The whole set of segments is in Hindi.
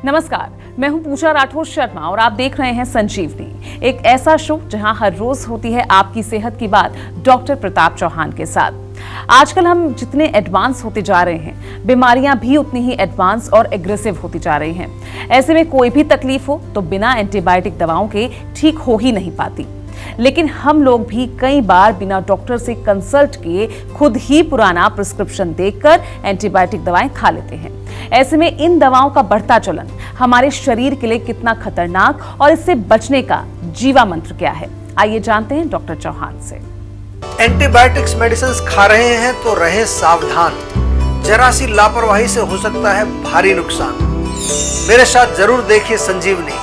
नमस्कार, मैं हूं पूजा राठौर शर्मा और आप देख रहे हैं संजीवनी, एक ऐसा शो जहां हर रोज होती है आपकी सेहत की बात डॉक्टर प्रताप चौहान के साथ। आजकल हम जितने एडवांस होते जा रहे हैं, बीमारियां भी उतनी ही एडवांस और एग्रेसिव होती जा रही हैं। ऐसे में कोई भी तकलीफ हो तो बिना एंटीबायोटिक दवाओं के ठीक हो ही नहीं पाती। लेकिन हम लोग भी कई बार बिना डॉक्टर से कंसल्ट किए खुद ही पुराना प्रिस्क्रिप्शन देखकर एंटीबायोटिक दवाएं खा लेते हैं। ऐसे में इन दवाओं का बढ़ता चलन हमारे शरीर के लिए कितना खतरनाक और इससे बचने का जीवा मंत्र क्या है, आइए जानते हैं डॉक्टर चौहान से। एंटीबायोटिक्स मेडिसिन खा रहे हैं तो रहें सावधान, जरा सी लापरवाही से हो सकता है भारी नुकसान। मेरे साथ जरूर देखिए संजीवनी।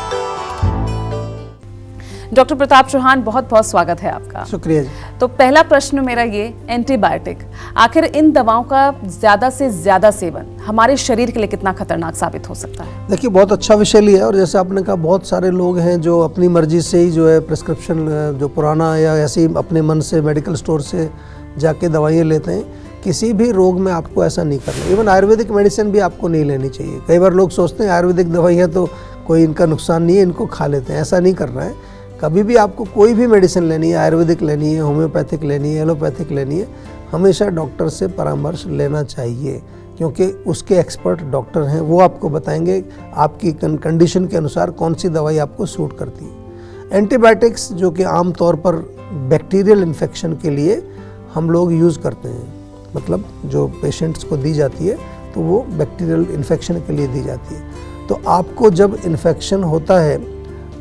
डॉक्टर प्रताप चौहान, बहुत बहुत स्वागत है आपका। शुक्रिया जी। तो पहला प्रश्न मेरा ये, एंटीबायोटिक आखिर इन दवाओं का ज्यादा से ज्यादा सेवन हमारे शरीर के लिए कितना खतरनाक साबित हो सकता है? देखिए, बहुत अच्छा विषय लिया है और जैसे आपने कहा, बहुत सारे लोग हैं जो अपनी मर्जी से ही जो है प्रिस्क्रिप्शन जो पुराना या ऐसे ही अपने मन से मेडिकल स्टोर से जाके दवाइयाँ लेते हैं। किसी भी रोग में आपको ऐसा नहीं करना। इवन आयुर्वेदिक मेडिसिन भी आपको नहीं लेनी चाहिए। कई बार लोग सोचते हैं आयुर्वेदिक दवाइयाँ तो कोई इनका नुकसान नहीं है, इनको खा लेते हैं। ऐसा नहीं करना है। कभी भी आपको कोई भी मेडिसिन लेनी है, आयुर्वेदिक लेनी है, होम्योपैथिक लेनी है, एलोपैथिक लेनी है, हमेशा डॉक्टर से परामर्श लेना चाहिए, क्योंकि उसके एक्सपर्ट डॉक्टर हैं। वो आपको बताएंगे आपकी कंडीशन के अनुसार कौन सी दवाई आपको सूट करती है। एंटीबायोटिक्स जो कि आम तौर पर बैक्टीरियल इन्फेक्शन के लिए हम लोग यूज़ करते हैं, मतलब जो पेशेंट्स को दी जाती है तो वो बैक्टीरियल इन्फेक्शन के लिए दी जाती है। तो आपको जब इन्फेक्शन होता है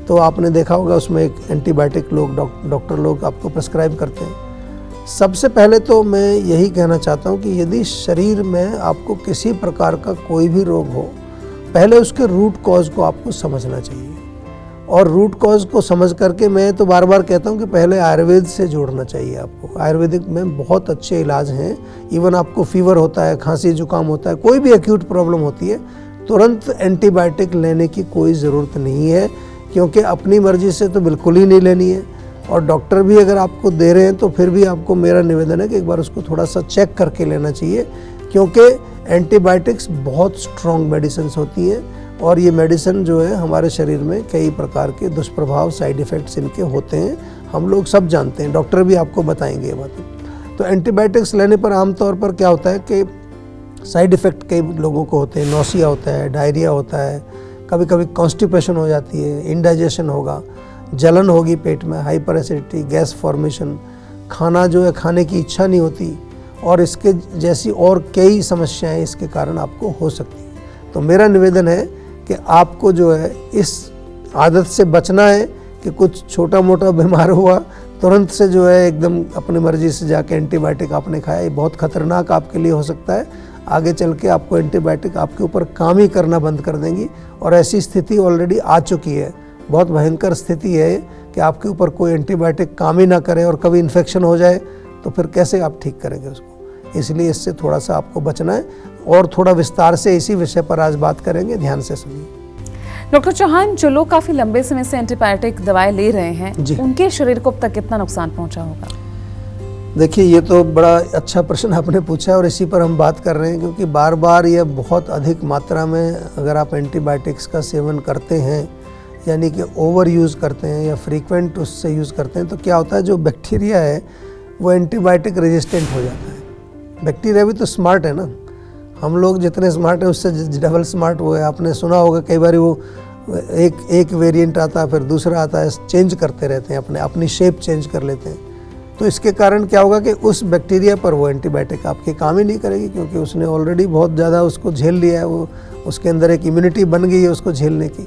तो आपने देखा होगा उसमें एक एंटीबायोटिक लोग डॉक्टर लोग आपको प्रेस्क्राइब करते हैं। सबसे पहले तो मैं यही कहना चाहता हूँ कि यदि शरीर में आपको किसी प्रकार का कोई भी रोग हो, पहले उसके रूट कॉज को आपको समझना चाहिए। और रूट कॉज को समझ करके मैं तो बार बार कहता हूँ कि पहले आयुर्वेद से जोड़ना चाहिए आपको। आयुर्वेदिक में बहुत अच्छे इलाज हैं। इवन आपको फीवर होता है, खांसी जुकाम होता है, कोई भी एक्यूट प्रॉब्लम होती है, तुरंत एंटीबायोटिक लेने की कोई ज़रूरत नहीं है, क्योंकि अपनी मर्जी से तो बिल्कुल ही नहीं लेनी है। और डॉक्टर भी अगर आपको दे रहे हैं तो फिर भी आपको मेरा निवेदन है कि एक बार उसको थोड़ा सा चेक करके लेना चाहिए, क्योंकि एंटीबायोटिक्स बहुत स्ट्रॉन्ग मेडिसिन होती हैं और ये मेडिसिन जो है हमारे शरीर में कई प्रकार के दुष्प्रभाव, साइड इफ़ेक्ट्स इनके होते हैं। हम लोग सब जानते हैं, डॉक्टर भी आपको बताएंगे ये बातें। तो एंटीबायोटिक्स लेने पर आमतौर पर क्या होता है कि साइड इफ़ेक्ट कई लोगों को होते हैं। नौसिया होता है, डायरिया होता है, कभी कभी कॉन्स्टिपेशन हो जाती है, इंडाइजेशन होगा, जलन होगी पेट में, हाइपर एसिडिटी, गैस फॉर्मेशन, खाना जो है खाने की इच्छा नहीं होती, और इसके जैसी और कई समस्याएं इसके कारण आपको हो सकती हैं। तो मेरा निवेदन है कि आपको जो है इस आदत से बचना है कि कुछ छोटा मोटा बीमार हुआ तुरंत से जो है एकदम अपनी मर्जी से जाके एंटीबायोटिक आपने खाया, ये बहुत खतरनाक आपके लिए हो सकता है। आगे चल के आपको एंटीबायोटिक आपके ऊपर काम ही करना बंद कर देंगी, और ऐसी स्थिति ऑलरेडी आ चुकी है। बहुत भयंकर स्थिति है कि आपके ऊपर कोई एंटीबायोटिक काम ही ना करे और कभी इन्फेक्शन हो जाए तो फिर कैसे आप ठीक करेंगे उसको। इसलिए इससे थोड़ा सा आपको बचना है, और थोड़ा विस्तार से इसी विषय पर आज बात करेंगे, ध्यान से सुनिए। डॉक्टर चौहान, जो लोग काफी लंबे समय से एंटीबायोटिक दवाएं ले रहे हैं, उनके शरीर को अब तक कितना नुकसान पहुंचा होगा? देखिए, ये तो बड़ा अच्छा प्रश्न आपने पूछा है और इसी पर हम बात कर रहे हैं, क्योंकि बार बार ये बहुत अधिक मात्रा में अगर आप एंटीबायोटिक्स का सेवन करते हैं, यानी कि ओवर यूज़ करते हैं या फ्रीक्वेंट उससे यूज़ करते हैं, तो क्या होता है, जो बैक्टीरिया है वो एंटीबायोटिक रेजिस्टेंट हो जाता है। बैक्टीरिया भी तो स्मार्ट है ना, हम लोग जितने स्मार्ट हैं उससे डबल स्मार्ट वो है। आपने सुना होगा कई बार वो एक वेरिएंट आता है, फिर दूसरा आता है, चेंज करते रहते हैं, अपनी शेप चेंज कर लेते हैं। तो इसके कारण क्या होगा कि उस बैक्टीरिया पर वो एंटीबायोटिक आपके काम ही नहीं करेगी, क्योंकि उसने ऑलरेडी बहुत ज़्यादा उसको झेल लिया है, वो उसके अंदर एक इम्यूनिटी बन गई है उसको झेलने की।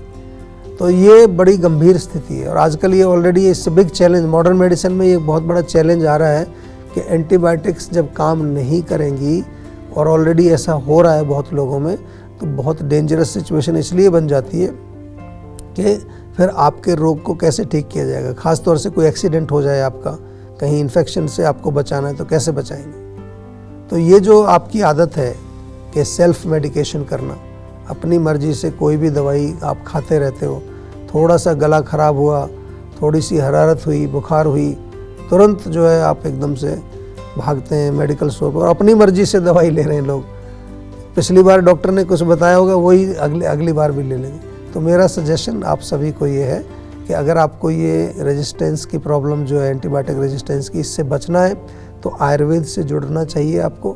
तो ये बड़ी गंभीर स्थिति है, और आजकल ये ऑलरेडी इससे बिग चैलेंज मॉडर्न मेडिसिन में ये बहुत बड़ा चैलेंज आ रहा है कि एंटीबायोटिक्स जब काम नहीं करेंगी, और ऑलरेडी ऐसा हो रहा है बहुत लोगों में, तो बहुत डेंजरस सिचुएशन इसलिए बन जाती है कि फिर आपके रोग को कैसे ठीक किया जाएगा। ख़ास तौर से कोई एक्सीडेंट हो जाए आपका, कहीं इन्फेक्शन से आपको बचाना है तो कैसे बचाएंगे। तो ये जो आपकी आदत है कि सेल्फ मेडिकेशन करना, अपनी मर्जी से कोई भी दवाई आप खाते रहते हो, थोड़ा सा गला ख़राब हुआ, थोड़ी सी हरारत हुई, बुखार हुई, तुरंत जो है आप एकदम से भागते हैं मेडिकल स्टोर पर और अपनी मर्जी से दवाई ले रहे हैं लोग। पिछली बार डॉक्टर ने कुछ बताया होगा वही अगली बार भी ले लेंगे। तो मेरा सजेशन आप सभी को ये है कि अगर आपको ये रेजिस्टेंस की प्रॉब्लम जो है, एंटीबायोटिक रेजिस्टेंस की, इससे बचना है तो आयुर्वेद से जुड़ना चाहिए आपको।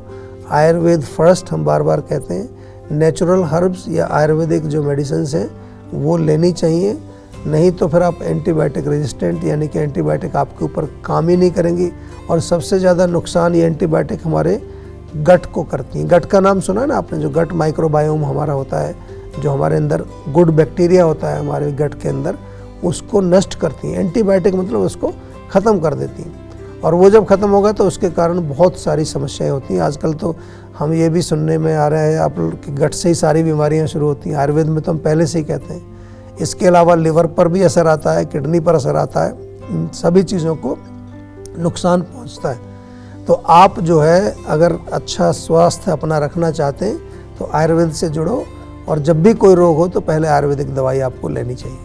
आयुर्वेद फर्स्ट हम बार बार कहते हैं। नेचुरल हर्ब्स या आयुर्वेदिक जो मेडिसिन्स हैं वो लेनी चाहिए, नहीं तो फिर आप एंटीबायोटिक रेजिस्टेंट यानी कि एंटीबायोटिक आपके ऊपर काम ही नहीं करेंगी। और सबसे ज़्यादा नुकसान ये एंटीबायोटिक हमारे गट को करती हैं। गट का नाम सुना है ना आपने, जो गट माइक्रोबायोम हमारा होता है, जो हमारे अंदर गुड बैक्टीरिया होता है हमारे गट के अंदर, उसको नष्ट करती हैं। एंटीबायोटिक मतलब उसको ख़त्म कर देती हैं, और वो जब ख़त्म होगा तो उसके कारण बहुत सारी समस्याएं होती हैं। आजकल तो हम ये भी सुनने में आ रहा है आप लोग कि गट से ही सारी बीमारियां शुरू होती हैं। आयुर्वेद में तो हम पहले से ही कहते हैं। इसके अलावा लिवर पर भी असर आता है, किडनी पर असर आता है, इन सभी चीज़ों को नुकसान पहुंचता है। तो आप जो है अगर अच्छा स्वास्थ्य अपना रखना चाहते हैं तो आयुर्वेद से जुड़ो, और जब भी कोई रोग हो तो पहले आयुर्वेदिक दवाई आपको लेनी चाहिए।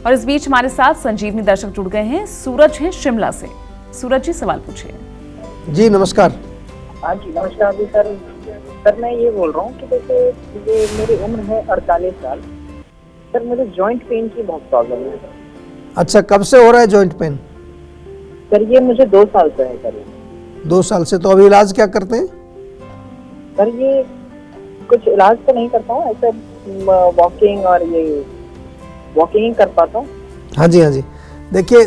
और इस बीच हमारे साथ संजीवनी दर्शक जुड़ गए हैं। सूरज हैं शिमला से। सूरज जी, सवाल पूछिए। जी नमस्कार। हाँ जी नमस्कार जी सर मैं ये बोल रहा हूँ कि जैसे ये मेरी उम्र है 48 साल। सर मुझे जॉइंट पेन की बहुत प्रॉब्लम है। अच्छा, कब से हो रहा है जॉइंट पेन? सर ये मुझे 2 साल से है सर। 2 साल से। तो अभी इलाज क्या करते हैं? सर ये कुछ इलाज तो नहीं करता हूँ, ऐसे वॉकिंग और ये वॉकिंग ही कर पाता हूँ। हाँ जी हाँ जी। देखिए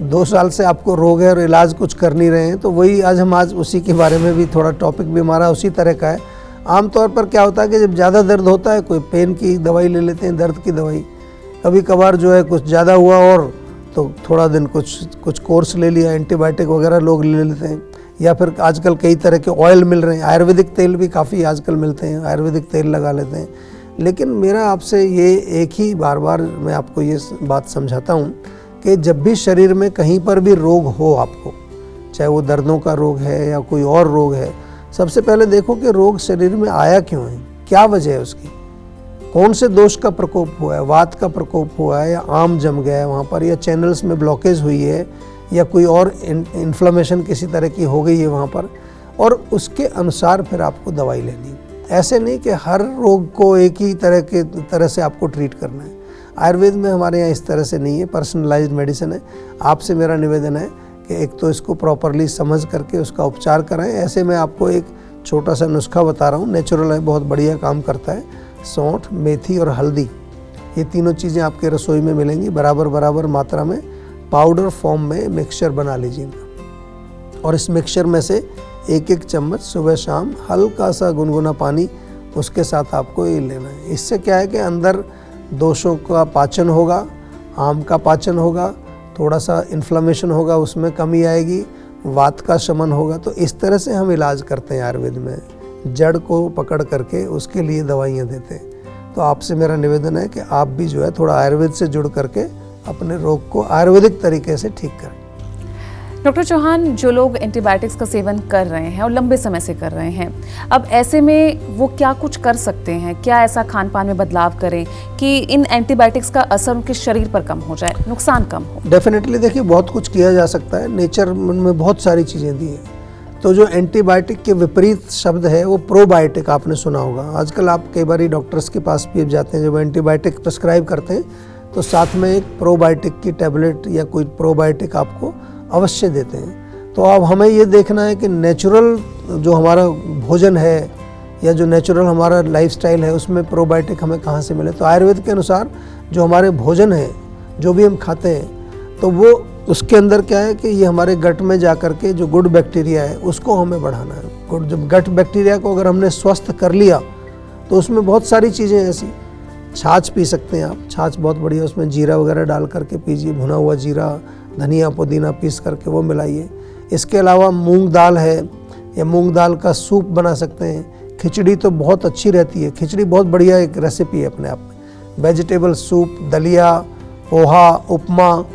2 साल से आपको रोग है और इलाज कुछ कर नहीं रहे हैं, तो वही आज उसी के बारे में भी थोड़ा टॉपिक भी हमारा उसी तरह का है। आमतौर पर क्या होता है कि जब ज़्यादा दर्द होता है कोई पेन की दवाई ले लेते हैं, दर्द की दवाई। कभी कभार जो है कुछ ज़्यादा हुआ और तो थोड़ा दिन कुछ कोर्स ले लिया, एंटीबायोटिक वगैरह लोग ले लेते हैं, या फिर आजकल कई तरह के ऑयल मिल रहे हैं, आयुर्वेदिक तेल भी काफ़ी आजकल मिलते हैं, आयुर्वेदिक तेल लगा लेते हैं। लेकिन मेरा आपसे ये एक ही बार मैं आपको ये बात समझाता हूँ कि जब भी शरीर में कहीं पर भी रोग हो आपको, चाहे वो दर्दों का रोग है या कोई और रोग है, सबसे पहले देखो कि रोग शरीर में आया क्यों है, क्या वजह है उसकी, कौन से दोष का प्रकोप हुआ है, वात का प्रकोप हुआ है या आम जम गया है वहाँ पर, या चैनल्स में ब्लॉकेज हुई है, या कोई और इन्फ्लेमेशन किसी तरह की हो गई है वहाँ पर, और उसके अनुसार फिर आपको दवाई लेनी। ऐसे नहीं कि हर रोग को एक ही तरह से आपको ट्रीट करना है। आयुर्वेद में हमारे यहाँ इस तरह से नहीं है, पर्सनलाइज्ड मेडिसिन है। आपसे मेरा निवेदन है कि एक तो इसको प्रॉपरली समझ करके उसका उपचार कराएं। ऐसे मैं आपको एक छोटा सा नुस्खा बता रहा हूँ, नेचुरल है, बहुत बढ़िया काम करता है। सौंठ, मेथी और हल्दी, ये तीनों चीज़ें आपके रसोई में मिलेंगी। बराबर मात्रा में पाउडर फॉर्म में मिक्सचर बना लीजिए इनका, और इस मिक्सचर में से एक चम्मच सुबह शाम हल्का सा गुनगुना पानी उसके साथ आपको ये लेना है। इससे क्या है कि अंदर दोषों का पाचन होगा, आम का पाचन होगा, थोड़ा सा इन्फ्लेमेशन होगा, उसमें कमी आएगी, वात का शमन होगा। तो इस तरह से हम इलाज करते हैं आयुर्वेद में, जड़ को पकड़ करके उसके लिए दवाइयाँ देते हैं। तो आपसे मेरा निवेदन है कि आप भी जो है थोड़ा आयुर्वेद से जुड़ करके अपने रोग को आयुर्वेदिक तरीके से ठीक करें। डॉक्टर चौहान, जो लोग एंटीबायोटिक्स का सेवन कर रहे हैं और लंबे समय से कर रहे हैं, अब ऐसे में वो क्या कुछ कर सकते हैं? क्या ऐसा खान पान में बदलाव करें कि इन एंटीबायोटिक्स का असर उनके शरीर पर कम हो जाए, नुकसान कम हो? डेफिनेटली देखिए बहुत कुछ किया जा सकता है, नेचर में बहुत सारी चीज़ें दी हैं। तो जो एंटीबायोटिक के विपरीत शब्द है वो प्रोबायोटिक, आपने सुना होगा। आजकल आप कई बार डॉक्टर्स के पास भी जाते हैं, जब एंटीबायोटिक प्रिस्क्राइब करते हैं तो साथ में एक प्रोबायोटिक की टैबलेट या कोई प्रोबायोटिक आपको अवश्य देते हैं। तो अब हमें ये देखना है कि नेचुरल जो हमारा भोजन है या जो नेचुरल हमारा लाइफस्टाइल है उसमें प्रोबायोटिक हमें कहाँ से मिले। तो आयुर्वेद के अनुसार जो हमारे भोजन है, जो भी हम खाते हैं, तो वो उसके अंदर क्या है कि ये हमारे गट में जा कर के जो गुड बैक्टीरिया है उसको हमें बढ़ाना है। जब गट बैक्टीरिया को अगर हमने स्वस्थ कर लिया तो उसमें बहुत सारी चीज़ें ऐसी, छाछ पी सकते हैं आप, छाछ बहुत बढ़िया, उसमें जीरा वगैरह डाल करके पीजिए, भुना हुआ जीरा, धनिया पुदीना पीस करके वो मिलाइए। इसके अलावा मूंग दाल है या मूंग दाल का सूप बना सकते हैं। खिचड़ी तो बहुत अच्छी रहती है, खिचड़ी बहुत बढ़िया एक रेसिपी है अपने आप में। वेजिटेबल सूप, दलिया, पोहा, उपमा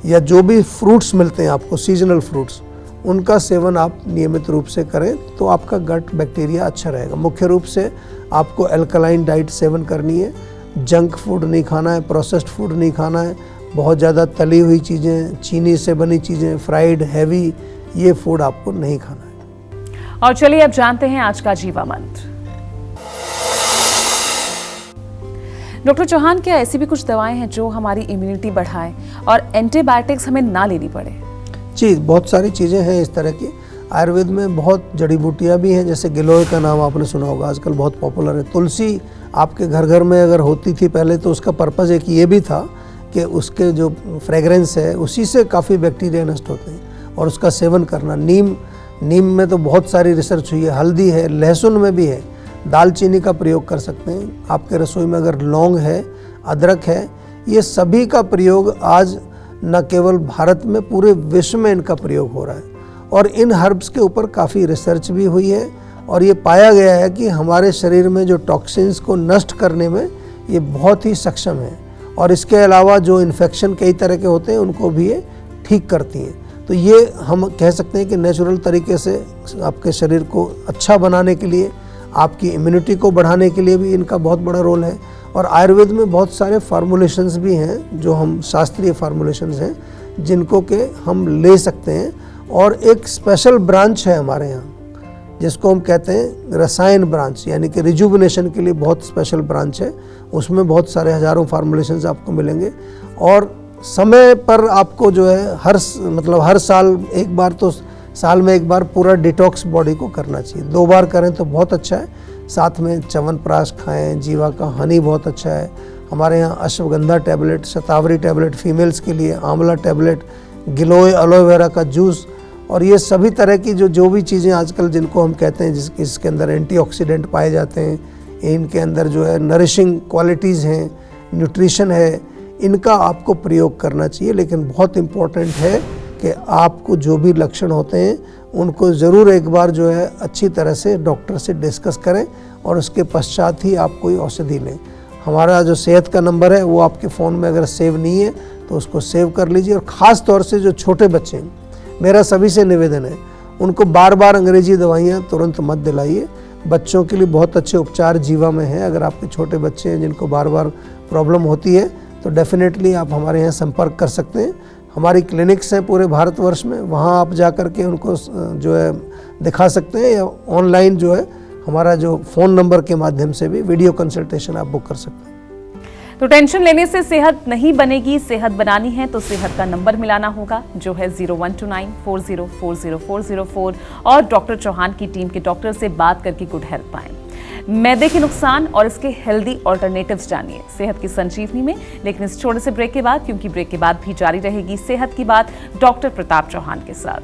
या जो भी फ्रूट्स मिलते हैं आपको, सीजनल फ्रूट्स, उनका सेवन आप नियमित रूप से करें तो आपका गट बैक्टीरिया अच्छा रहेगा। मुख्य रूप से आपको अल्कलाइन डाइट सेवन करनी है, जंक फूड नहीं खाना है, प्रोसेस्ड फूड नहीं खाना है, बहुत ज़्यादा तली हुई चीज़ें, चीनी से बनी चीज़ें, फ्राइड, हैवी, ये फूड आपको नहीं खाना है। और चलिए अब जानते हैं आज का जीवा मंत्र। डॉक्टर चौहान, क्या ऐसी भी कुछ दवाएं हैं जो हमारी इम्यूनिटी बढ़ाएं और एंटीबायोटिक्स हमें ना लेनी पड़े? जी, बहुत सारी चीज़ें हैं इस तरह की। आयुर्वेद में बहुत जड़ी बूटियाँ भी हैं, जैसे गिलोय का नाम आपने सुना होगा, आजकल बहुत पॉपुलर है। तुलसी आपके घर घर में अगर होती थी पहले, तो उसका पर्पज़ एक ये भी था कि उसके जो फ्रेगरेंस है उसी से काफ़ी बैक्टीरिया नष्ट होते हैं, और उसका सेवन करना। नीम में तो बहुत सारी रिसर्च हुई है, हल्दी है, लहसुन में भी है, दालचीनी का प्रयोग कर सकते हैं। आपके रसोई में अगर लौंग है, अदरक है, ये सभी का प्रयोग आज न केवल भारत में, पूरे विश्व में इनका प्रयोग हो रहा है। और इन हर्ब्स के ऊपर काफ़ी रिसर्च भी हुई है, और ये पाया गया है कि हमारे शरीर में जो टॉक्सिन्स को नष्ट करने में ये बहुत ही सक्षम है। और इसके अलावा जो इन्फेक्शन कई तरह के होते हैं उनको भी ये ठीक करती हैं। तो ये हम कह सकते हैं कि नेचुरल तरीके से आपके शरीर को अच्छा बनाने के लिए, आपकी इम्यूनिटी को बढ़ाने के लिए भी इनका बहुत बड़ा रोल है। और आयुर्वेद में बहुत सारे फार्मूलेशंस भी हैं, जो हम शास्त्रीय फार्मूलेशंस हैं, जिनको के हम ले सकते हैं। और एक स्पेशल ब्रांच है हमारे यहाँ, जिसको हम कहते हैं रसायन ब्रांच, यानी कि रिजुविनेशन के लिए बहुत स्पेशल ब्रांच है। उसमें बहुत सारे हज़ारों फार्मूलेशंस आपको मिलेंगे। और समय पर आपको जो है हर साल एक बार, तो साल में एक बार पूरा डिटॉक्स बॉडी को करना चाहिए। 2 बार करें तो बहुत अच्छा है। साथ में च्यवनप्राश खाएं, जीवा का हनी बहुत अच्छा है। हमारे यहाँ अश्वगंधा टैबलेट, शतावरी टैबलेट फीमेल्स के लिए, आंवला टैबलेट, गिलोय एलोवेरा का जूस, और ये सभी तरह की जो भी चीज़ें आजकल जिनको हम कहते हैं, जिसके अंदर एंटीऑक्सीडेंट पाए जाते हैं, इनके अंदर जो है नरिशिंग क्वालिटीज़ हैं, न्यूट्रिशन है, इनका आपको प्रयोग करना चाहिए। लेकिन बहुत इम्पोर्टेंट है कि आपको जो भी लक्षण होते हैं उनको ज़रूर एक बार जो है अच्छी तरह से डॉक्टर से डिस्कस करें, और उसके पश्चात ही आप कोई औषधि लें। हमारा जो सेहत का नंबर है वो आपके फ़ोन में अगर सेव नहीं है तो उसको सेव कर लीजिए। और ख़ास तौर से जो छोटे बच्चे हैं, मेरा सभी से निवेदन है, उनको बार बार अंग्रेजी दवाइयाँ तुरंत मत दिलाइए। बच्चों के लिए बहुत अच्छे उपचार जीवा में है। अगर आपके छोटे बच्चे हैं जिनको बार बार प्रॉब्लम होती है, तो डेफिनेटली आप हमारे यहाँ संपर्क कर सकते हैं। हमारी क्लिनिक्स हैं पूरे भारतवर्ष में, वहाँ आप जा कर के उनको जो है दिखा सकते हैं, या ऑनलाइन जो है हमारा जो फ़ोन नंबर के माध्यम से भी वीडियो कंसल्टेशन आप बुक कर सकते हैं। तो टेंशन लेने से सेहत नहीं बनेगी, सेहत बनानी है तो सेहत का नंबर मिलाना होगा, जो है 0129404004, और डॉक्टर चौहान की टीम के डॉक्टर से बात करके गुड हेल्थ पाएं। मैदे के नुकसान और इसके हेल्दी ऑल्टरनेटिव्स जानिए सेहत की संजीवनी में। लेकिन इस छोटे से ब्रेक के बाद, क्योंकि ब्रेक के बाद भी जारी रहेगी सेहत की बात डॉक्टर प्रताप चौहान के साथ।